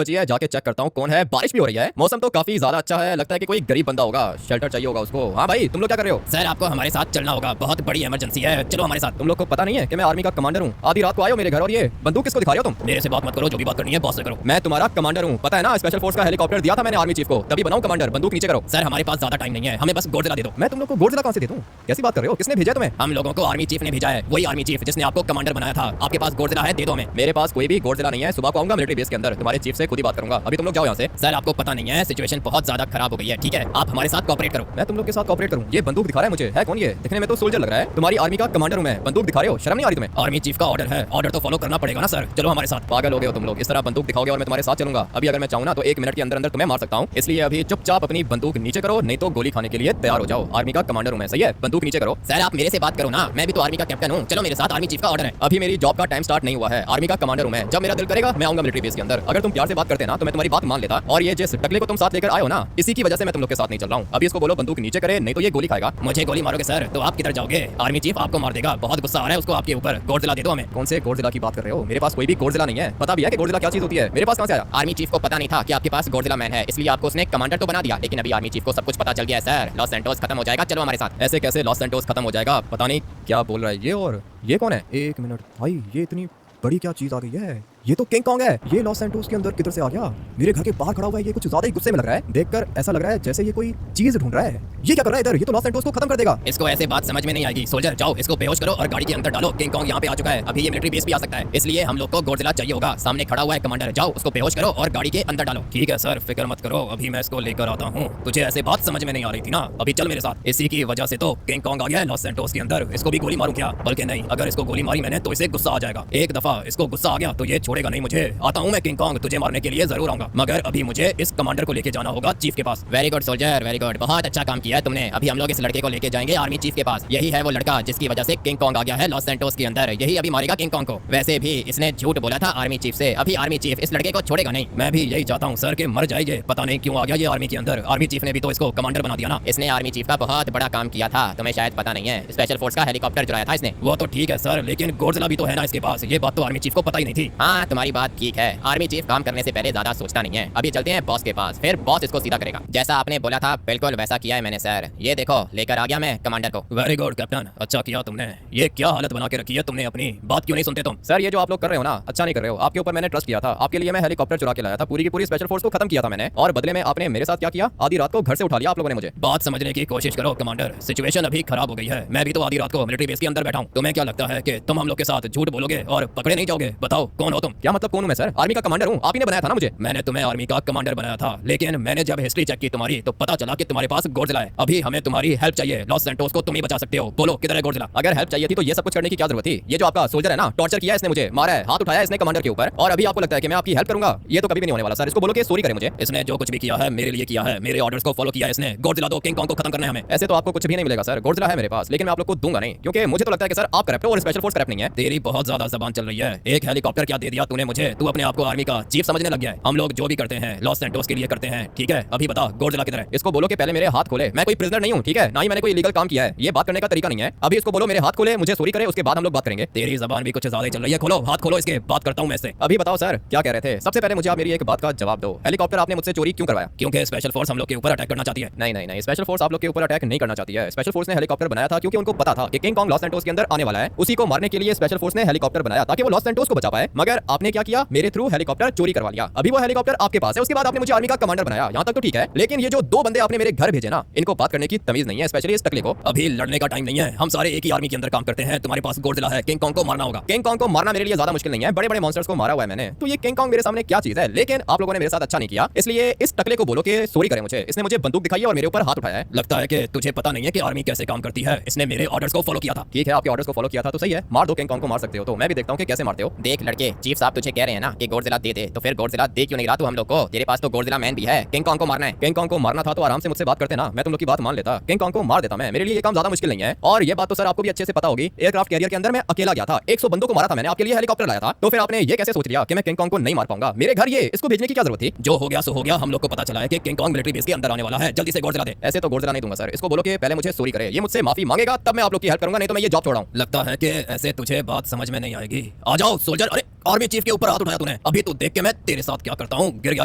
बची है, जाके चेक करता हूँ कौन है। बारिश भी हो रही है, मौसम तो काफी ज्यादा अच्छा है, लगता है कि कोई गरीब बंदा होगा, शेल्टर चाहिए होगा उसको। हाँ भाई, तुम लोग क्या कर रहे हो? सर आपको हमारे साथ चलना होगा, बहुत बड़ी इमरजेंसी है, चलो हमारे साथ। तुम लोग को पता नहीं है कि मैं आर्मी का कमांडर हूँ? आधी रात को आए हो मेरे घर और ये बंदूक किसको दिखा रहे हो तुम? मेरे से बात मत करो, जो भी बात करनी है बॉस से करो। मैं तुम्हारा कमांडर हूँ, पता है ना? स्पेशल फोर्स का हेलीकॉप्टर दिया था मैंने आर्मी चीफ को, तभी बनाऊं कमांडर। बंदूक नीचे करो। सर हमारे पास ज्यादा टाइम नहीं है, हमें बस गोडजिला दे दो। मैं तुम लोग को गोडजिला कहां से दे दूं? कैसी बात कर रहे हो? किसने भेजा तुम्हें? हम लोगों को आर्मी चीफ ने भेजा है, वही आर्मी चीफ जिसने आपको कमांडर बनाया था। आपके पास गोडजिला है, दे दो हमें। मेरे पास कोई भी गोडजिला नहीं है, सुबह को आऊंगा मिलिट्री बेस के अंदर, तुम्हारे चीफ से खुद ही बात करूंगा। अभी तुम लोग जाओ यहाँ से। सर आपको पता नहीं है, सिचुएशन बहुत ज्यादा खराब हो गई है, ठीक है? आप हमारे साथ कोऑपरेट करो। मैं तुम लोग के साथ कोऑपरेट करूं? ये बंदूक दिखा रहा है मुझे, है कौन ये? दिखने में तो सोल्जर लग रहा है। तुम्हारी आर्मी का कमांडर हूं मैं, बंदूक दिखा रहे हो? शर्म नहीं आ रही तुम्हें? आर्मी चीफ का ऑर्डर है, ऑर्डर तो फॉलो करना पड़ेगा ना सर। चलो हमारे साथ। पागल हो गए हो तुम लोग? इस तरह बंदूक दिखाओगे और मैं तुम्हारे साथ चलूंगा? अभी अगर मैं चाहूं ना तो 1 मिनट के अंदर अंदर तुम्हें मार सकता हूं, इसलिए अभी चुपचाप अपनी बंदूक नीचे करो, नहीं तो गोली खाने के लिए तैयार हो जाओ। आर्मी का कमांडर हूं मैं, सही है? बंदूक नीचे करो। सर आप मेरे से बात करो ना, मैं भी तो आर्मी का कैप्टन हूँ। चलो मेरे साथ, आर्मी चीफ का ऑर्डर है। अभी मेरी जॉब का टाइम स्टार्ट नहीं हुआ है, आर्मी का कमांडर हूं मैं। जब मेरा दिल करेगा मैं आऊंगा मिलिट्री बेस के अंदर। अगर तुम प्यार से बात करते ना तो मैं तुम्हारी बात मान लेता। और ये जिस टकले को तुम साथ लेकर आए हो ना, इसी की वजह से मैं तुम लोग के साथ नहीं चल रहा हूं। अभी इसको बोलो बंदूक नीचे करे, नहीं तो ये गोली खाएगा। मुझे गोली मारोगे सर तो आप किधर जाओगे? आर्मी चीफ आपको मार देगा, बहुत गुस्सा आ रहा है उसको आपके ऊपर। गोडजिला दे दो हमें। कौन से गोडजिला की बात कर रहे हो? मेरे पास कोई भी गोडजिला नहीं है। पता भी है कि गोडजिला क्या चीज होती है? मेरे पास कहां से आया? आर्मी चीफ को पता नहीं था कि आपके पास गोडजिला मैन है, इसलिए आपको उसने कमांडर तो बना दिया, लेकिन अभी आर्मी चीफ को सब कुछ पता चल गया है सर। लॉस सैंटोस खत्म हो जाएगा, चलो हमारे साथ। ऐसे कैसे लॉस सैंटोस खत्म हो जाएगा? पता नहीं क्या बोल रहा है ये। और ये कौन है? 1 मिनट भाई, ये इतनी बड़ी क्या चीज आ गई है? ये तो किंग कॉन्ग है। ये लॉस सैंटोस के अंदर किधर से आ गया? मेरे घर के बाहर खड़ा हुआ है, ये कुछ ज्यादा ही गुस्से में लग रहा है। देखकर ऐसा लग रहा है जैसे ये कोई चीज ढूंढ रहा है। ये क्या कर रहा है इधर? ये तो लॉस सैंटोस को खत्म कर देगा। इसको ऐसे बात समझ में नहीं आएगी। सोल्जर जाओ, इसको बेहोश करो और गाड़ी के अंदर डालो। किंग कॉन्ग यहाँ पे आ चुका है, अभी ये मिलिट्री बेस भी आ सकता है, इसलिए हम लोग को गोडजिला चाहिए होगा। सामने खड़ा हुआ है कमांडर, जाओ उसको बेहोश करो और गाड़ी के अंदर डालो। ठीक है सर, फिक्र मत करो, अभी मैं इसको लेकर आता हूँ। तुझे ऐसे बात समझ में नहीं आ रही थी ना, अभी चल मेरे साथ। इसी की वजह से तो किंग कॉन्ग आ गया है लॉस सैंटोस के अंदर। इसको भी गोली मारूं क्या? बल्कि नहीं, अगर इसको गोली मारी मैंने तो इसे गुस्सा आ जाएगा। एक दफा इसको गुस्सा आ गया तो ये छोड़ेगा नहीं मुझे। आता हूँ मैं किंग कॉन्ग, तुझे मारने के लिए जरूर आऊंगा, मगर अभी मुझे इस कमांडर को लेके जाना होगा चीफ के पास। Very good soldier, very good, बहुत अच्छा काम किया है तुमने। अभी हम लोग इस लड़के को लेके जाएंगे आर्मी चीफ के पास। यही है वो लड़का जिसकी वजह से किंग कॉन्ग आ गया है लॉस सैंटोस के अंदर। यही अभी मारेगा किंग कॉन्ग को। वैसे भी इसने झूठ बोला था आर्मी चीफ से, अभी आर्मी चीफ इस लड़के को छोड़ेगा नहीं। मैं भी यही चाहता हूँ सर कि मर जाएगा, पता नहीं क्यों आ गया ये आर्मी के अंदर। आर्मी चीफ ने भी तो इसको कमांडर बना दिया ना। इसने आर्मी चीफ का बहुत बड़ा काम किया था, तुम्हें शायद पता नहीं है। स्पेशल फोर्स का हेलीकॉप्टर चुराया था इसने। वो तो ठीक है सर, लेकिन गोडजिला भी तो है ना इसके पास। ये बात तो आर्मी चीफ को पता ही नहीं थी। हाँ तुम्हारी बात ठीक है, आर्मी चीफ काम करने से पहले ज्यादा सोचता नहीं है। अभी चलते हैं बॉस के पास, फिर बॉस इसको सीधा करेगा। जैसा आपने बोला था बिल्कुल वैसा किया है मैंने सर। ये देखो लेकर आ गया मैं कमांडर को। वेरी गुड कैप्टन, अच्छा किया तुमने। ये क्या हालत बना के रखी है तुमने अपनी, बात क्यों नहीं सुनते तुम? सर ये जो आप लोग कर रहे हो ना, अच्छा नहीं कर रहे हो। आपके ऊपर मैंने ट्रस्ट किया था, आपके लिए मैं हेलीकॉप्टर चुरा के लाया था, पूरी की पूरी स्पेशल फोर्स को खत्म किया था मैंने, और बदले में आपने मेरे साथ क्या किया? आधी रात को घर से उठा लिया आप लोगों ने मुझे। बात समझने की कोशिश करो कमांडर, सिचुएशन अभी खराब हो गई है। मैं भी तो आधी रात को मिलिट्री बेस के अंदर बैठा हूँ। तुम्हें क्या लगता है कि तुम हम लोग के साथ झूठ बोलोगे और पकड़े नहीं जाओगे? बताओ कौन हो तुम? क्या मतलब कौन हूं मैं सर? आर्मी का कमांडर हूँ, आप ही ने बनाया था ना मुझे। मैंने तुम्हें आर्मी का कमांडर बनाया था, लेकिन मैंने जब हिस्ट्री चेक की तुम्हारी तो पता चला कि तुम्हारे पास गोडजिला है। अभी हमें तुम्हारी हेल्प चाहिए, लॉस सैंटोस को तुम ही बचा सकते हो। बोलो किधर है गोडजिला? अगर हेल्प चाहिए थी तो ये सब कुछ करने की क्या जरूरत थी? ये जो आपका सोल्जर है ना, टॉर्चर किया है इसने मुझे, मारा है, हाथ उठाया इसने कमांडर के ऊपर, और अभी आपको लगता है कि मैं आपकी हेल्प करूंगा? ये तो कभी भी नहीं होने वाला सर। इसको बोलो कि सॉरी करे मुझे। इसने जो कुछ भी किया है मेरे लिए किया है, मेरे ऑर्डर्स को फॉलो किया है इसने। गोडजिला दो, किंग कॉन्ग को खत्म करना है हमें। ऐसे तो आपको कुछ भी नहीं मिलेगा सर, गोडजिला है मेरे पास, लेकिन मैं आप लोग को दूंगा नहीं, क्योंकि मुझे तो लगता है कि सर आप करप्ट हो और स्पेशल फोर्स करप्ट नहीं है। तेरी बहुत ज्यादा जबान चल रही है। एक हेलीकॉप्टर क्या दे दिया तूने मुझे? तू अपने आप को आर्मी का चीफ समझने लग गया है। हम लोग जो भी करते हैं लॉस सैंटोस के लिए करते हैं, ठीक है? अभी बता गोडजिला किधर है? इसको बोलो कि पहले मेरे हाथ खोले। मैं कोई प्रिजनर नहीं हूँ, ठीक है? ना ही मैंने कोई इलीगल काम किया है, ये बात करने का तरीका नहीं है। अभी इसको बोलो मेरे हाथ खोले, मुझे सॉरी करे, उसके बाद हम लोग बात करेंगे। तेरी जबान भी कुछ ज्यादा ही चल रही है। खोलो हाथ खोलो, इसके बात करता हूँ मैं इससे। अभी बताओ सर क्या कह रहे थे? सबसे पहले मुझे आप मेरी एक बात का जवाब दो, हेलीकॉप्टर आपने मुझसे चोरी क्यों करवाया? क्योंकि स्पेशल फोर्स हम लोग के ऊपर अटैक करना चाहती है। नहीं नहीं नहीं, स्पेशल फोर्स आप लोग के ऊपर अटैक नहीं करना चाहती है। स्पेशल फोर्स ने हेलीकॉप्टर बनाया था क्योंकि उनको पता था कि किंग कॉन्ग लॉस सैंटोस के अंदर आने वाला है। उसी को मारने के लिए स्पेशल फोर्स ने हेलीकॉप्टर बनाया ताकि वो लॉस सैंटोस को बचा पाए। मगर आपने क्या किया? मेरे थ्रू हेलीकॉप्टर चोरी करवा लिया। अभी वो हेलीकॉप्टर आपके पास है, उसके बाद आपने मुझे आर्मी का कमांडर बनाया। यहाँ तक तो ठीक है, लेकिन ये जो 2 बंदे आपने मेरे घर भेजे ना, इनको बात करने की तमीज नहीं है, स्पेशली इस टकले को। अभी लड़ने का टाइम नहीं है, हम सारे एक ही आर्मी के अंदर काम करते हैं। तुम्हारे पास गोडजिला है, किंग कॉन्ग को मारना होगा। किंग कॉन्ग को मारना मेरे लिए ज्यादा मुश्किल नहीं है, बड़े बड़े मॉन्स्टर्स को मारा हुआ है मैंने, तो ये किंग कॉन्ग मेरे सामने क्या चीज है? लेकिन आप लोगों ने मेरे साथ अच्छा नहीं किया, इसलिए इस टकले को बोलो कि सॉरी करे मुझे। इसने मुझे बंदूक दिखाई है और मेरे ऊपर हाथ उठाया है। लगता है कि तुझे पता नहीं है कि आर्मी कैसे काम करती है। इसने मेरे ऑर्डर्स को फॉलो किया था। ठीक है, आपके ऑर्डर्स को फॉलो किया था तो सही है, मार दो किंग कॉन्ग को। मार सकते हो तो मैं भी देखता हूँ कि कैसे मारते हो। देख लड़के, चीफ साहब तुझे कह रहे हैं ना कि गोडजिला दे दे, तो फिर गोडजिला दे क्यों नहीं रहा तू हम लोग को? तेरे पास तो गोडजिला मैन भी है। किंग कॉन्ग को मारना है। किंग कॉन्ग को मारना था तो आराम से मुझसे बात करते ना, मैं तुम लोग की बात मान लेता, किंग कॉन्ग को मार देता मैं। मेरे लिए ये काम ज्यादा मुश्किल नहीं है। और ये बात तो सर आपको भी अच्छे से पता होगी, एयरक्राफ्ट कैरियर के अंदर मैं अकेला गया था, 100 बंदों को मारा था मैंने, आपके लिए हेलीकॉप्टर लाया था। तो फिर आपने ये कैसे सोच लिया कि मैं किंग कॉन्ग को नहीं मार पाऊंगा? मेरे घर ये इसको भेजने की क्या जरूरत थी? जो हो गया सो हो गया। हम लोग को पता चला है कि किंग कॉन्ग मिलिट्री बेस के अंदर आने वाला है, जल्दी से गोडजिला दे। ऐसे तो गोडजिला नहीं दूंगा सर, इसको बोलो कि पहले मुझे सॉरी करे, ये मुझसे माफी मांगेगा तब मैं आप लोग की हेल्प करूंगा, नहीं तो मैं ये जॉब छोड़ाऊं। लगता है कि ऐसे तुझे बात समझ में नहीं आएगी। आ जाओ सोल्जर। अरे आर्मी चीफ के ऊपर हाथ उठाया तूने? अभी तू देख के मैं तेरे साथ क्या करता हूँ। गिर गया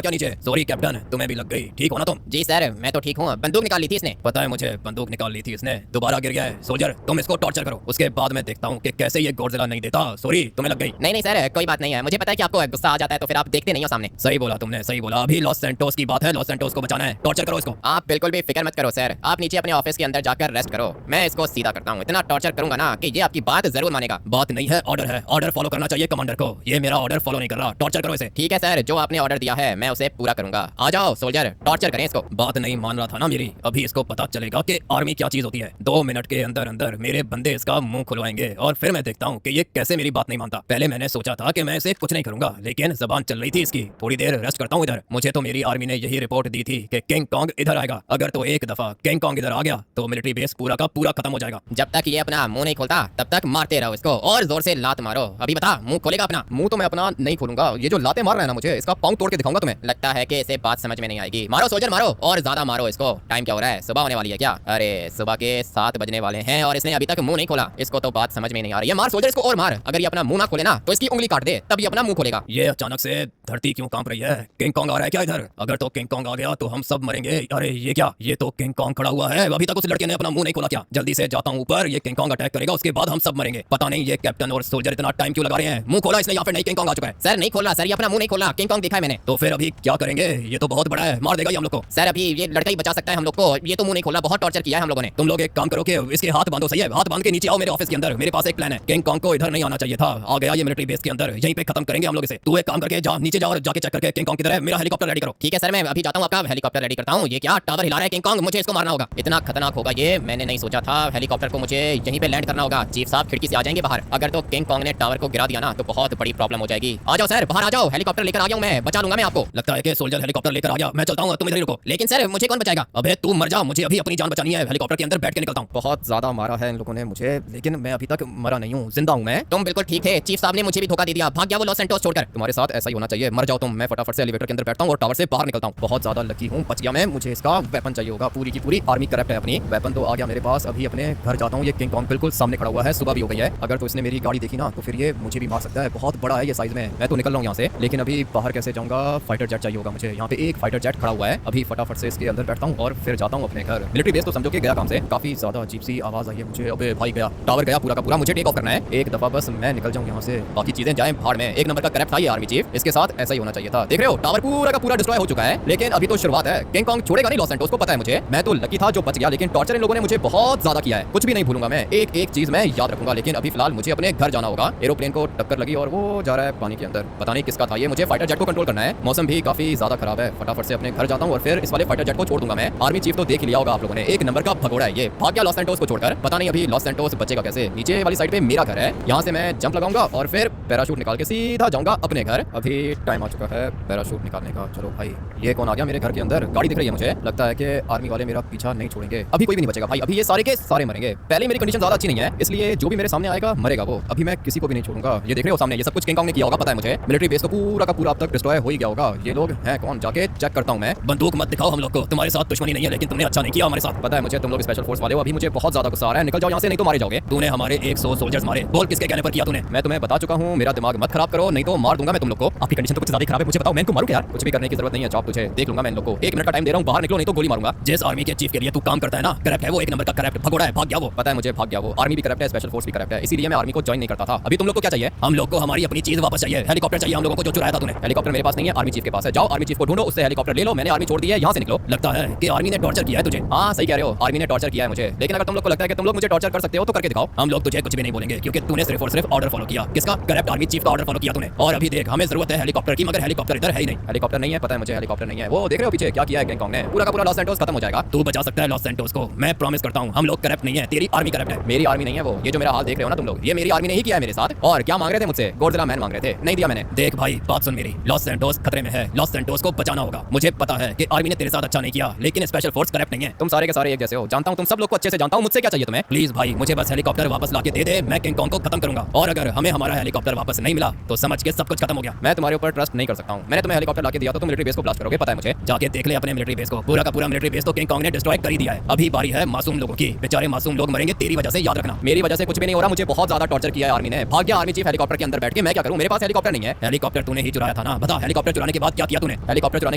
क्या नीचे? सॉरी कैप्टन, तुम्हें भी लग गई। ठीक हो ना तुम? जी सर, मैं तो ठीक हूँ। बंदूक निकाल ली थी इसने। पता है मुझे, बंदूक निकाल ली थी इसने। दोबारा गिर गया है। सोल्जर तुम इसको टॉर्चर करो, उसके बाद मैं देखता हूँ कि कैसे ये गॉडजिला नहीं देता। सॉरी तुम्हें लग गई। नहीं सर, कोई बात नहीं है। मुझे पता है कि आपको गुस्सा आ जाता है तो फिर आप देखते नहीं हो सामने। सही बोला तुमने, सही बोला। अभी लॉस सैंटोस की बात है, लॉस सैंटोस को बचाना है। टॉर्चर करो इसको। आप बिल्कुल भी फिक्र मत करो सर, आप नीचे अपने ऑफिस के अंदर जाकर रेस्ट करो। मैं इसको सीधा करता हूँ। इतना टॉर्चर करूंगा ना कि ये आपकी बात जरूर मानेगा। बात नहीं है, ऑर्डर है। ऑर्डर फॉलो करना चाहिए कमांडर को। ये मेरा ऑर्डर फॉलो नहीं कर रहा। टॉर्चर करो इसे। ठीक है सर, जो आपने ऑर्डर दिया है मैं उसे पूरा करूंगा। आ जाओ सोल्जर, टॉर्चर करें इसको। बात नहीं मान रहा था ना मेरी। अभी इसको पता चलेगा कि आर्मी क्या चीज होती है। 2 मिनट के अंदर अंदर मेरे बंदे इसका मुंह खुलवाएंगे और फिर मैं देखता हूँ कि ये कैसे मेरी बात नहीं मानता। पहले मैंने सोचा था कि मैं इसे कुछ नहीं करूंगा, लेकिन जबान चल रही थी इसकी। थोड़ी देर रेस्ट करता हूँ इधर। मुझे तो मेरी आर्मी ने यही रिपोर्ट दी थी कि किंग कॉन्ग इधर आएगा। अगर तो एक दफा किंग कॉन्ग इधर आ गया तो मिलिट्री बेस पूरा का पूरा खत्म हो जाएगा। जब तक ये अपना मुंह नहीं खोलता तब तक मारते रहो इसको और जोर से लात मारो। अभी बता, मुंह खोलेगा अपना? मुंह तो मैं अपना नहीं खोलूंगा। ये जो लाते मार रहा है ना मुझे, इसका पाँव तोड़ के दिखाऊंगा तुम्हें। लगता है कि इसे बात समझ में नहीं आएगी। मारो सोल्जर मारो, और ज्यादा मारो इसको। टाइम क्या हो रहा है? सुबह होने वाली है क्या? अरे सुबह के 7 बजने वाले हैं और इसने अभी तक मुंह नहीं खोला। इसको तो बात समझ में नहीं आ रही है। मार सोल्जर इसको और मार। अगर ये अपना मुंह ना खोले ना तो इसकी उंगली काट दे, तब ये अपना मुंह खोलेगा। ये अचानक से धरती क्यों कांप रही है? किंग कॉन्ग आ रहा है क्या इधर? अगर तो किंग कॉन्ग आ गया तो हम सब मरेंगे। अरे ये क्या? ये तो किंग कॉन्ग खड़ा हुआ है। अभी तक उस लड़के ने अपना मुंह नहीं खोला क्या? जल्दी से जाता हूँ ऊपर। ये किंग कॉन्ग अटैक करेगा, उसके बाद हम सब मरेंगे। पता नहीं ये कैप्टन और सोल्जर इतना टाइम क्यों लगा रहे हैं। मुंह खोला इसने या फिर नहीं? किंग कॉन्ग आ चुका है। सर नहीं खोला सर, ये अपना मुंह नहीं खोला। किंग कॉन्ग देखा है मैंने। तो फिर अभी क्या करेंगे? ये तो बहुत बड़ा है, मार देगा ये हम लोग को। सर अभी ये लड़का ही बचा सकता है हम लोग को। ये तो मुंह नहीं खोला, बहुत टॉर्चर किया है हम लोगों ने। तुम लोग एक काम करो कि इसके हाथ बांधो। सही है, हाथ बांध के नीचे आओ मेरे ऑफिस के अंदर। मेरे पास एक प्लान है। किंग कॉन्ग को इधर नहीं आना चाहिए था, आ गया ये मिलिट्री बेस के अंदर। यहीं पे खत्म करेंगे हम लोग इसे। तू एक काम करके जा, नीचे जा और जाके चेक करके किंग कॉन्ग किधर है। मेरा हेलीकॉप्टर रेडी करो। ठीक है सर, मैं अभी जाता हूँ, आपका हेलीकॉप्टर रेडी करता हूँ। ये क्या टावर हिला रहा है किंग कॉन्ग? मुझे इसको मारना होगा। इतना खतरनाक होगा ये, मैंने नहीं सोचा था। हेलीकॉप्टर को मुझे यहीं पे लैंड करना होगा। चीफ साहब खिड़की से आ जाएंगे बाहर। अगर तो किंग कॉन्ग ने टावर को गिरा दिया ना तो बहुत बड़ी प्रॉब्लम हो जाएगी। आ जाओ सर, बाहर आ जाओ। हेलीकॉप्टर लेकर आ गया हूँ मैं, बचा लूंगा मैं आपको। लगता है कि सोल्जर हेलीकॉप्टर लेकर आ गया। मैं चलता हूँ, तुम इधर ही रुको। लेकिन सर मुझे कौन बचाएगा? अबे तू मर जा, मुझे अभी अपनी जान बचानी है। हेलीकॉप्टर के अंदर बैठ के निकलता हूँ। बहुत ज्यादा मारा है इन लोगों ने मुझे, लेकिन मैं अभी तक मरा नहीं हूँ, जिंदा हूँ मैं। तुम बिल्कुल ठीक थे, चीफ साहब ने मुझे भी धोखा दे दिया। भाग गया वो लॉस सैंटोस छोड़कर। तुम्हारे साथ ऐसा ही होना चाहिए। मर जाओ तुम, मैं फटाफट से एलिवेटर के अंदर बैठता हूँ और टावर से बाहर निकलता हूँ। बहुत ज्यादा लकी हूँ, बच गया मैं। मुझे इसका वेपन चाहिए होगा। पूरी की पूरी आर्मी करप्ट है अपनी। वेपन तो आ गया मेरे पास। अभी अपने घर जाता हूँ। ये किंग कॉन्ग बिल्कुल सामने खड़ा हुआ है। सुबह भी हो गई है। अगर तो इसने मेरी गाड़ी देखी ना तो फिर ये मुझे भी मार सकता है। बहुत बड़ा है ये साइज में। मैं तो निकल रहा हूँ यहाँ से, लेकिन अभी बाहर कैसे जाऊंगा? फाइटर जेट चाहिए होगा मुझे। यहाँ पे एक फाइटर जेट खड़ा हुआ है। अभी फटाफट से इसके अंदर बैठता हूँ और फिर जाता हूँ अपने घर। मिलिट्री बेस तो समझो कि गया काम से। काफी ज्यादा अजीब सी आवाज आई है मुझे। अबे भाई गया, टावर गया पूरा का पूरा। मुझे टेक ऑफ करना है एक दफा, बस मैं निकल जाऊँ यहाँ से। बाकी चीजें जाएं भाड़ में। एक नंबर का करप्ट था ये आर्मी चीफ, इसके साथ ऐसा ही होना चाहिए था। देख रहे हो टावर पूरा का पूरा डिस्ट्रॉय हो चुका है, लेकिन अभी तो शुरुआत है। किंग कॉन्ग छोड़ेगा नहीं लॉस सैंटोस को, पता है मुझे। मैं तो लकी था जो बच गया, लेकिन टॉर्चर इन लोगों ने मुझे बहुत ज्यादा किया है। कुछ भी नहीं भूलूंगा मैं, एक एक चीज मैं याद रखूंगा। लेकिन अभी फिलहाल मुझे अपने घर जाना होगा। एरोप्लेन को टक्कर लगी और वो जा रहा है पानी के अंदर। पता नहीं किसका था ये। मुझे फाइटर जेट को कंट्रोल करना है। मौसम भी काफी ज्यादा खराब है। फटाफट से अपने घर जाता हूँ और फिर इस वाले फाइटर जेट को छोड़ दूंगा मैं। आर्मी चीफ तो देख लिया होगा आप लोगों ने, एक नंबर का भगोड़ा है ये। भाग गया लॉस सैंटोस को छोड़कर। पता नहीं अभी लॉस सैंटोस बचेगा कैसे। नीचे वाली साइड पे मेरा घर है, यहाँ से मैं जंप लगाऊंगा और फिर पैराशूट निकाल के सीधा जाऊंगा अपने घर। अभी टाइम आ चुका है पैराशूट निकालने का। चलो भाई, ये कौन आ गया मेरे घर के अंदर? गाड़ी दिख रही है मुझे। लगता है कि आर्मी वाले मेरा पीछा नहीं छोड़ेंगे। अभी कोई भी नहीं बचेगा भाई। अभी ये सारे के सारे मरेंगे। पहले मेरी कंडीशन ज्यादा अच्छी नहीं है, इसलिए जो भी मेरे सामने आएगा मरेगा वो। अभी मैं किसी को भी नहीं छोड़ूंगा। ये देख रहे हो सामने, ये सब कुछ किंग कॉन्ग ने किया होगा, पता है मुझे। मिलिट्री बेस तो पूरा का पूरा अब तक डिस्ट्रॉय हो ही गया होगा। ये लोग हैं कौन, जाके चेक करता हूँ मैं। बंदूक मत दिखाओ हम लोग को। तुम्हारे साथ दुश्मनी नहीं है, लेकिन तुमने अच्छा नहीं किया हमारे साथ। पता है मुझे, तुम लोग स्पेशल फोर्स वाले हो। अभी मुझे बहुत ज्यादा गुस्सा आ रहा है। निकल जाओ यहाँ से, नहीं तो मारे जाओगे। तूने हमारे 100 सोल्जर्स मारे। बोल किसके कहने पर किया तूने? मैं तुम्हें बता चुका हूँ, मेरा दिमाग मत खराब करो, नहीं तो मार दूंगा मैं तुम लोग को। आपकी कंडीशन तो कुछ ज्यादा खराब है। मुझे बताओ मैं इनको मारूं क्या? कुछ भी करने की जरूरत नहीं है, जॉब तुझे देख लूंगा मैं इन लोग को। 1 मिनट का टाइम दे रहा हूँ, बाहर निकलो नहीं तो गोली मारूंगा। जिस आर्मी के चीफ के लिए तू काम करता है ना, करप्ट है वो। एक नंबर का करप्ट भगोड़ा है। भाग गया वो। पता है मुझे, भाग गया वो। आर्मी भी करप्ट है, स्पेशल फोर्स भी करप्ट है, इसीलिए मैं आर्मी को ज्वाइन नहीं करता था। अभी तुम लोग को क्या चाहिए? हम लोग को हमारी अपनी चीज वापस चाहिए। हेलीकॉप्टर चाहिए हम लोगों को जो चुराया था तूने। हेलीकॉप्टर मेरे पास नहीं है, आर्मी चीफ के पास है। जाओ आर्मी चीफ को ढूंढो, उससे हेलीकॉप्टर ले लो। मैंने आर्मी छोड़ दी है, यहाँ से निकलो। लगता है कि आर्मी ने टॉर्चर किया है तुझे। हाँ सही कह रहे हो, आर्मी ने टॉर्चर किया है मुझे। लेकिन अगर तुम लोग को लगता है कि तुम लोग मुझे टॉर्चर कर सकते हो तो करके दिखाओ। हम लोग तुझे कुछ भी नहीं बोलेंगे, क्योंकि तूने सिर्फ और सिर्फ ऑर्डर फॉलो किया। किसका? करप्ट आर्मी चीफ का ऑर्डर फॉलो किया तूने। और अभी देख, हमें जरूरत है हेलीकॉप्टर की, मगर हेलीकॉप्टर इधर है ही नहीं। हेलीकॉप्टर नहीं है, पता है मुझे हेलीकॉप्टर नहीं है। वो देख रहे हो पीछे क्या किया है किंग कॉन्ग ने? पूरा का पूरा लॉस सैंटोस खत्म हो जाएगा। तू बचा सकता है लॉस सैंटोस को, मैं प्रॉमिस करता हूँ। हम लोग करप्ट नहीं है, तेरी आर्मी करप्ट है। मेरी आर्मी नहीं है वो। ये जो मेरा हाल देख रहे हो ना तुम लोग, ये मेरी आर्मी ने ही किया है मेरे साथ। और क्या मांग रहे थे मुझसे? गॉडजिला मैन मांग रहे थे, नहीं दिया मैंने। देख भाई, बात सुन मेरी। लॉस सैंटोस खतरे में है, लॉस सैंटोस को बचाना होगा। मुझे पता है कि आर्मी ने तेरे साथ अच्छा नहीं किया, लेकिन स्पेशल फोर्स करप्ट नहीं है। तुम सारे के सारे एक जैसे हो, जानता हूँ तुम सब लोग को अच्छे से जानता हूँ। मुझसे क्या चाहिए तुम्हें? प्लीज भाई, मुझे बस हेलीकॉप्टर वापस लाके दे दे, मैं किंग कॉन्ग को खत्म करूंगा। और अगर हमें हमारा हेलीकॉप्टर वापस नहीं मिला तो समझ के सब कुछ खत्म हो गया। मैं तुम्हारे ऊपर ट्रस्ट नहीं कर सकता हूँ। मैंने तुम्हें हेलीकॉप्टर लाके दिया तो तुम मिलिट्री बेस को ब्लास्ट करोगे, पता है मुझे। जाके देख ले अपने मिलिट्री बेस को। पूरा का पूरा मिलिट्री बेस तो किंग कॉन्ग ने डिस्ट्रॉय कर ही दिया है। अभी बारी है मासूम लोगों की। बेचारे मासूम लोग मरेंगे तेरी वजह से, याद रखना। मेरी वजह से कुछ भी नहीं हो रहा। मुझे बहुत ज्यादा टॉर्चर किया है आर्मी ने। भाग गया आर्मी चीफ हेलीकॉप्टर के अंदर बैठ के। मैं क्या करूं, मेरे पास हेलीकॉप्टर नहीं है। हेलीकॉप्टर तूने ही चुराया था ना, बता हेलीकॉप्टर चुराने के बाद क्या किया तूने? हेलीकॉप्टर चुराने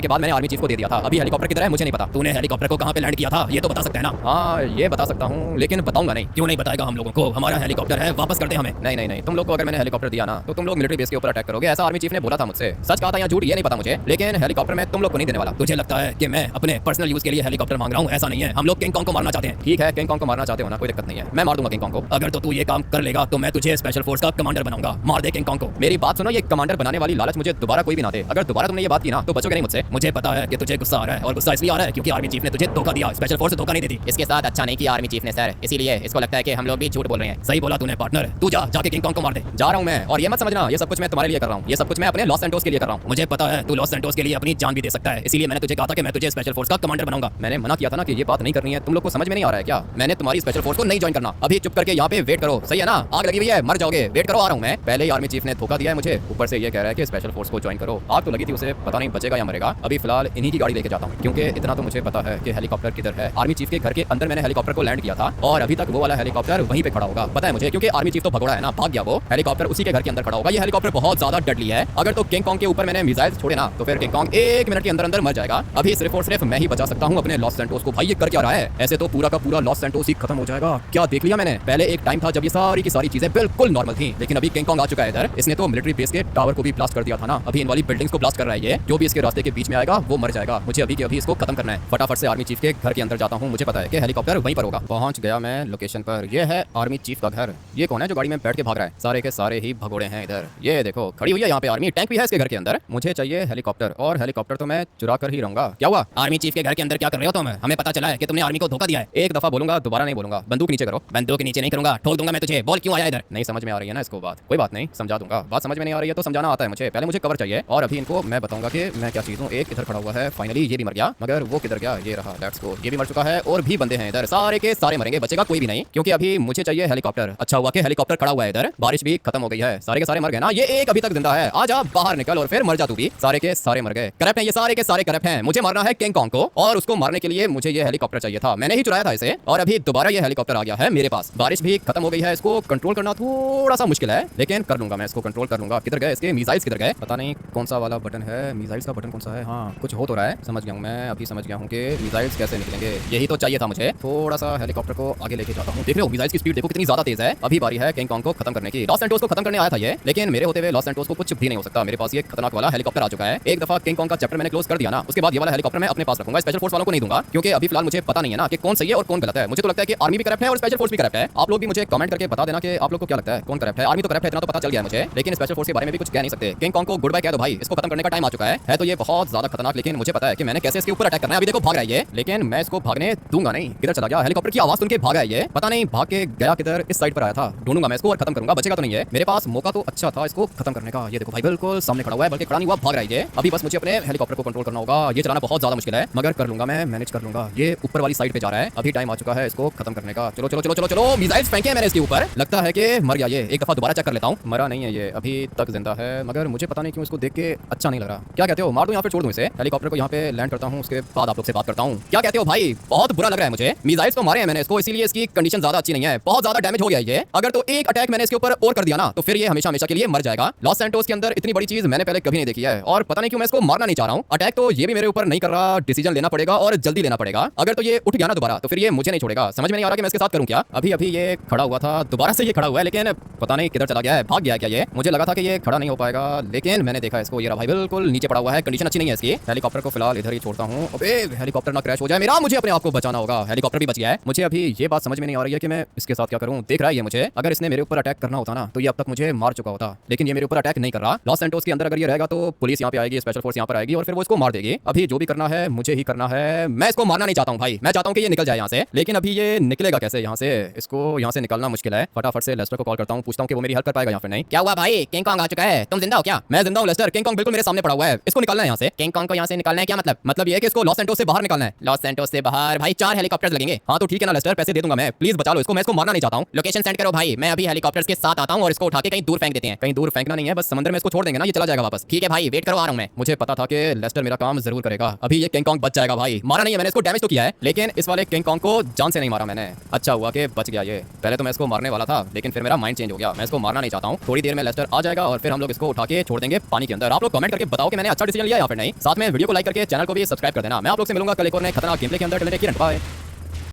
के बाद मैंने आर्मी चीफ को दे दिया था। अभी हेलीकॉप्टर किधर है मुझे नहीं पता। तूने हेलीकॉप्टर को कहाँ पे लैंड किया था ये तो बता सकते हैं ना? हाँ ये बता सकता हूँ, लेकिन बताऊंगा नहीं। क्यों नहीं बताएगा हम लोगों को? हमारा हेलीकॉप्टर है, वापस कर दे हमें। नहीं नहीं नहीं, तुम लोग को अगर मैंने हेलीकॉप्टर दिया ना तो तुम लोग मिलिट्री बेस के ऊपर अटैक करोगे, ऐसा आर्मी चीफ ने बोला था मुझसे। सच कहा था या झूठ ये नहीं पता मुझे, लेकिन हेलीकॉप्टर मैं तुम लोग को नहीं देने वाला। तुझे लगता है कि मैं अपने पर्सनल यूज के लिए हेलीकॉप्टर मांग रहा हूँ? ऐसा नहीं है, हम लोग किंग कॉन्ग को मारना चाहते हैं। ठीक है, किंग कॉन्ग को मारना चाहते हो ना, कोई दिक्कत नहीं है, मैं मार दूंगा किंग कॉन्ग को। अगर तो तू ये काम कर लेगा तो मैं तुझे स्पेशल फोर्स का कमांडर बनाऊंगा। मार दे किंग कॉन्ग को। मेरी बात सुनो, ये कमांडर बनाने वाली लालच मुझे दोबारा कोई भी ना दे। अगर दोबारा तुमने ये बात की ना तो बचोगे नहीं मुझसे। मुझे पता है कि तुझे गुस्सा आ रहा है, और गुस्सा इसलिए आ रहा है क्योंकि आर्मी चीफ ने तुझे धोखा दिया। स्पेशल फोर्स धोखा नहीं देती। इसके साथ अच्छा नहीं किया आर्मी चीफ ने सर, इसीलिए इसको लगता है कि हम लोग भी झूठ बोल रहे हैं। सही बोला तूने पार्टनर, तू जाके किंग कॉन्ग को मार दे। जा रहा हूँ मैं, और ये मत समझना ये सब कुछ मैं तुम्हारे लिए कर रहा हूँ, ये सब कुछ मैं अपने लॉस सैंटोस के लिए कर रहा हूँ। मुझे पता है तू लॉस सैंटोस के लिए अपनी जान भी दे सकता है, इसीलिए मैंने तुझे कहा था कि मैं तुझे स्पेशल फोर्स का कमांडर बनाऊंगा। मैंने मना किया था ना कि ये बात नहीं करनी है, तुम लोग को समझ में नहीं आ रहा है क्या? मैंने तुम्हारी स्पेशल फोर्स को नहीं ज्वाइन करना। अभी चुप करके यहाँ पे वेट करो, सही है ना? आग लगी हुई है, मर जाओगे, वेट करो, आ रहा हूँ मैं। पहले ही आर्मी चीफ ने धोखा दिया है मुझे, ऊपर से ये कह रहा है कि स्पेशल फोर्स को ज्वाइन करो। आग तो लगी थी उसे, पता नहीं बचेगा या मरेगा। अभी फिलहाल इन्हीं की गाड़ी लेके जाता हूँ, क्योंकि इतना तो मुझे पता है कि हेलीकॉप्टर किधर है। आर्मी चीफ के घर के अंदर मैंने हेलीकॉप्टर को लैंड किया था, और अभी तक वो वाला हेलीकॉप्टर वहीं पे खड़ा होगा, पता है मुझे, क्योंकि आर्मी चीफ तो भगोड़ा है ना, भाग गया वो। हेलीकॉप्टर उसी के घर के अंदर खड़ा होगा। ये हेलीकॉप्टर बहुत ज्यादा डडली है, अगर तो किंग कॉन्ग के ऊपर मैंने मिसाइल छोड़े ना तो फिर किंग कॉन्ग 1 मिनट के अंदर अंदर मर जाएगा। अभी सिर्फ और सिर्फ मैं ही बचा सकता हूँ अपने लॉस सैंटोस को। भाई ये कर क्या रहा है? ऐसे तो पूरा का पूरा लॉस सैंटोस ही खत्म हो जाएगा। क्या देख लिया मैंने? पहले एक टाइम था जब ये सारी की सारी चीजें बिल्कुल नॉर्मल थी, लेकिन अभी किंग कॉन्ग आ चुका है इधर। इसने तो मिलिट्री बेस के टावर को भी ब्लास्ट कर दिया था ना, अभी इन वाली बिल्डिंग्स को ब्लास्ट कर रहा है ये। जो भी इसके रास्ते के बीच में आएगा वो मर जाएगा। मुझे अभी के अभी इसको खत्म करना है। फटाफट से आर्मी चीफ के घर के अंदर जाता हूँ, मुझे पता है कि हेलीकॉप्टर वहीं पर होगा। पहुंच गया मैं लोकेशन पर, ये है आर्मी चीफ का घर। ये कौन है जो गाड़ी में बैठ के भाग रहा है? सारे के सारे ही भगोड़े हैं इधर। ये देखो खड़ी हुई है यहाँ पे आर्मी, टैंक भी है इसके घर के अंदर। मुझे चाहिए हेलीकॉप्टर, और हेलीकॉप्टर तो मैं चुरा कर ही रहूंगा। क्या हुआ? आर्मी चीफ के घर के अंदर क्या कर रहे हो तुम? हमें पता चला है कि तुमने आर्मी को धोखा दिया है। एक दफा बोलूंगा, दोबारा नहीं बोलूंगा। बंदूक नीचे करो। बंदूक नीचे नहीं करूंगा, ठोक दूंगा मैं तुझे। बोल क्यों आया इधर? नहीं समझ में आ रही है ना इसको बात? कोई बात नहीं, समझा दूंगा। बात समझ में नहीं आ रही है तो समझाना आता है मुझे। पहले मुझे कवर चाहिए, और अभी इनको मैं बताऊंगा कि मैं क्या चीज हूँ। एक इधर खड़ा हुआ है, फाइनली ये भी मर गया, मगर वो किधर गया? ये रहा, लेट्स गो। ये भी मर चुका है, और भी बंदे हैं इधर, सारे के सारे मरेंगे, बचेगा कोई भी नहीं, क्योंकि अभी मुझे चाहिए हेलीकॉप्टर। अच्छा हुआ कि हेलीकॉप्टर खड़ा हुआ है इधर। बारिश भी खत्म हो गई है, सारे के सारे मर गए ना। ये एक अभी तक जिंदा है, आजा बाहर निकल और फिर मर जा तू भी। सारे के सारे मर गए, करप्ट हैं ये, सारे के सारे करप्ट हैं। मुझे मारना है किंग कॉन्ग को, और उसको मारने के लिए मुझे ये हेलीकॉप्टर चाहिए था। मैंने ही चुराया था इसे, और अभी दोबारा ये हेलीकॉप्टर आ गया है मेरे पास। बारिश भी खत्म हो गई है, इसको कंट्रोल करना थोड़ा सा मुश्किल है, लेकिन कर लूंगा मैं, इसको कंट्रोल कर लूंगा। किधर गए इसके मिसाइल्स? किधर गए? पता नहीं कौन सा वाला बटन है, मिसाइल्स का बटन कौन सा है? हाँ कुछ हो तो रहा है, समझ गया हूँ मैं, अभी समझ गया हूँ कि मिसाइल्स कैसे निकलेंगे। यही तो चाहिए था मुझे। थोड़ा सा हेलीकॉप्टर को आगे लेके जाता हूँ। देख रहे हो मिसाइल्स की स्पीड देखो कितनी ज्यादा तेज है। अभी बारी है किंग कॉन्ग को खत्म करने की। लॉस सैंटोस को खत्म करने आया था ये, लेकिन मेरे होते हुए लॉस सैंटोस को कुछ भी नहीं हो सकता। मेरे पास ये खतरनाक वाला हेलीकॉप्टर आ चुका है। एक दफा किंग कॉन्ग का चैप्टर मैंने क्लोज कर दिया ना, उसके बाद ये वाला हेलीकॉप्टर मैं अपने पास रखूंगा, स्पेशल फोर्स वालों को नहीं दूंगा, क्योंकि अभी फिलहाल मुझे पता नहीं है ना कि कौन सही है और कौन गलत है। मुझे तो लगता है कि आर्मी भी करप्ट है और स्पेशल फोर्स भी करप्ट है। आप लोग भी मुझे कमेंट करके बता देना कि आप लोग को क्या लगता है कौन करप्ट है। आर्मी तो करप्ट है, इतना तो पता चल गया मुझे, लेकिन स्पेशल फोर्स के बारे में भी कुछ कह नहीं सकते। किंग कॉन्ग को गुड बाय कह दो भाई, इसको खत्म करने का टाइम आ चुका है तो ये बहुत ज्यादा खतरनाक, लेकिन मुझे पता है कि मैंने कैसे इसके ऊपर अटैक करना है। अभी देखो भाग रहा है ये, लेकिन मैं इसको भागने दूंगा नहीं। किधर चला गया? हेलीकॉप्टर की आवाज सुन के भागा है ये, पता नहीं भाग के गया किधर। इस साइड पर आया था, ढूंढूंगा मैं इसको और खत्म करूंगा, बचेगा तो नहीं है। मेरे पास मौका तो अच्छा था इसको खत्म करने का। ये देखो भाई बिल्कुल सामने खड़ा हुआ है, बल्कि खड़ा नहीं हुआ, भाग रहा है ये। अभी बस मुझे अपने हेलीकॉप्टर को कंट्रोल करना होगा। ये चलाना बहुत ज्यादा मुश्किल है, मगर कर लूंगा मैं, मैनेज कर लूंगा। ये ऊपर वाली साइड पे जा रहा है, अभी टाइम आ चुका है इसको खत्म करने का। चलो चलो चलो चलो चलो, मिसाइल्स फेंके मैंने इसके ऊपर, लगता है कि मर गया ये। एक दफा दोबारा चेक कर लेता हूँ। मरा नहीं है ये, अभी तक जिंदा है, मगर मुझे पता नहीं क्यों इसको देख के अच्छा नहीं लग रहा। क्या कहते हो, मार दूं या फिर छोड़ दूं इसे? हेलीकॉप्टर को यहाँ पे लैंड करता हूँ, उसके बाद आप लोग से बात करता हूँ। क्या कहते हो भाई? बहुत बुरा लग रहा है मुझे। मिसाइल्स तो मारे हैं मैंने इसको, इसीलिए इसकी कंडीशन ज्यादा अच्छी नहीं है, बहुत ज्यादा डैमेज हो गया ये। अगर तो एक अटैक मैंने इसके ऊपर और कर दिया ना तो फिर ये हमेशा हमेशा के लिए मर जाएगा। लॉस सैंटोस के अंदर इतनी बड़ी चीज मैंने पहले कभी नहीं देखी है, और पता नहीं क्यों मैं इसको मारना नहीं चाह रहा हूँ। अटैक तो ये भी मेरे ऊपर नहीं कर रहा, डिसीजन लेना पड़ेगा और जल्दी लेना पड़ेगा। अगर तो ये उठ गया ना दोबारा तो फिर ये मुझे नहीं छोड़ेगा। समझ में नहीं आ रहा कि मैं इसके साथ करूं क्या। अभी अभी ये खड़ा हुआ था, दोबारा से ये खड़ा हुआ है, लेकिन पता नहीं किधर चला गया है, भाग गया है क्या ये? मुझे लगा था कि ये खड़ा नहीं हो पाएगा, लेकिन मैंने देखा इसको, ये रहा भाई बिल्कुल नीचे पड़ा हुआ है, कंडीशन अच्छी नहीं है इसकी। हेलीकॉप्टर को फिलहाल इधर ही छोड़ता हूँ। अबे हेलीकॉप्टर ना क्रैश हो जाए मेरा, मुझे अपने आप को बचाना होगा। हेलीकॉप्टर भी बच गया है। मुझे अभी ये बात समझ में नहीं आ रही है कि मैं इसके साथ क्या करूं। देख रहा है ये मुझे, अगर इसने मेरे ऊपर अटैक करना होता ना तो ये अब तक मुझे मार चुका होता, लेकिन ये मेरे ऊपर अटैक नहीं कर रहा। लॉस सैंटोस के अंदर अगर ये रहेगा तो पुलिस यहाँ पे आएगी, स्पेशल फोर्स यहाँ पर आएगी और फिर वो इसको मार देगी। अभी जो भी करना है मुझे ही करना है। मैं इसको मारना नहीं चाहता हूँ भाई, मैं चाहता हूँ कि ये निकल जाए यहाँ से, लेकिन अभी ये निकलेगा कैसे यहाँ से? इसको यहाँ से निकालना मुश्किल है। फटाफट से लेस्टर को कॉल करता हूँ, पूछता हूँ कि वो मेरी हेल्प कर पाएगा या फिर नहीं। क्या हुआ भाई? किंग कॉन्ग आ चुका है, तुम जिंदा हो क्या? मैं जिंदा हूँ लेस्टर, किंग कॉन्ग बिल्कुल मेरे सामने पड़ा हुआ है, इसको निकालना है यहाँ से। किंग कॉन्ग को यहाँ से निकालना है क्या मतलब? मतलब ये है कि इसको लॉस सैंटोस से बाहर निकालना है। लॉस सैंटोस से बाहर? भाई 4 हेलीकॉप्टर्स लगेंगे। हाँ तो ठीक है ना लेस्टर, पैसे दे दूंगा मैं, प्लीज बचा लो इसको, मैं इसको मारना नहीं चाहता हूँ। लोकेशन सेंड करो भाई, मैं अभी हेलीकॉप्टर्स के साथ आता हूँ और इसको उठा के कहीं दूर फेंक देते हैं। कहीं दूर फेंकना नहीं है, बस समंदर में इसको छोड़ देंगे ना, ये चला जाएगा वापस। ठीक है भाई, वेट करो, आ रहा हूँ मैं। मुझे पता था कि लेस्टर मेरा काम जरूर करेगा। अभी ये किंग कॉन्ग बच जाएगा भाई, मारा नहीं है मैंने इसको, डैमेज तो किया है, लेकिन इस वाले किंग कॉन्ग को जान से नहीं मारा मैंने। अच्छा हुआ कि बच गया ये, पहले तो मैं इसको मारने वाला था, लेकिन फिर मेरा माइंड चेंज हो गया, मैं इसको मारना नहीं चाहता हूँ। थोड़ी देर में लेस्टर हेलीकॉप्टर आ जाएगा और फिर हम लोग इसको उठा के छोड़ देंगे पानी के अंदर। आप लोग कमेंट करके बताओ कि मैंने अच्छा डिसीजन लिया या फिर नहीं। साथ में वीडियो को लाइक करके चैनल को भी सब्सक्राइब कर देना। मैं आप लोग से मिलूंगा कल एक और नए खतरनाक गेम प्ले के अंदर। किरण, बाय।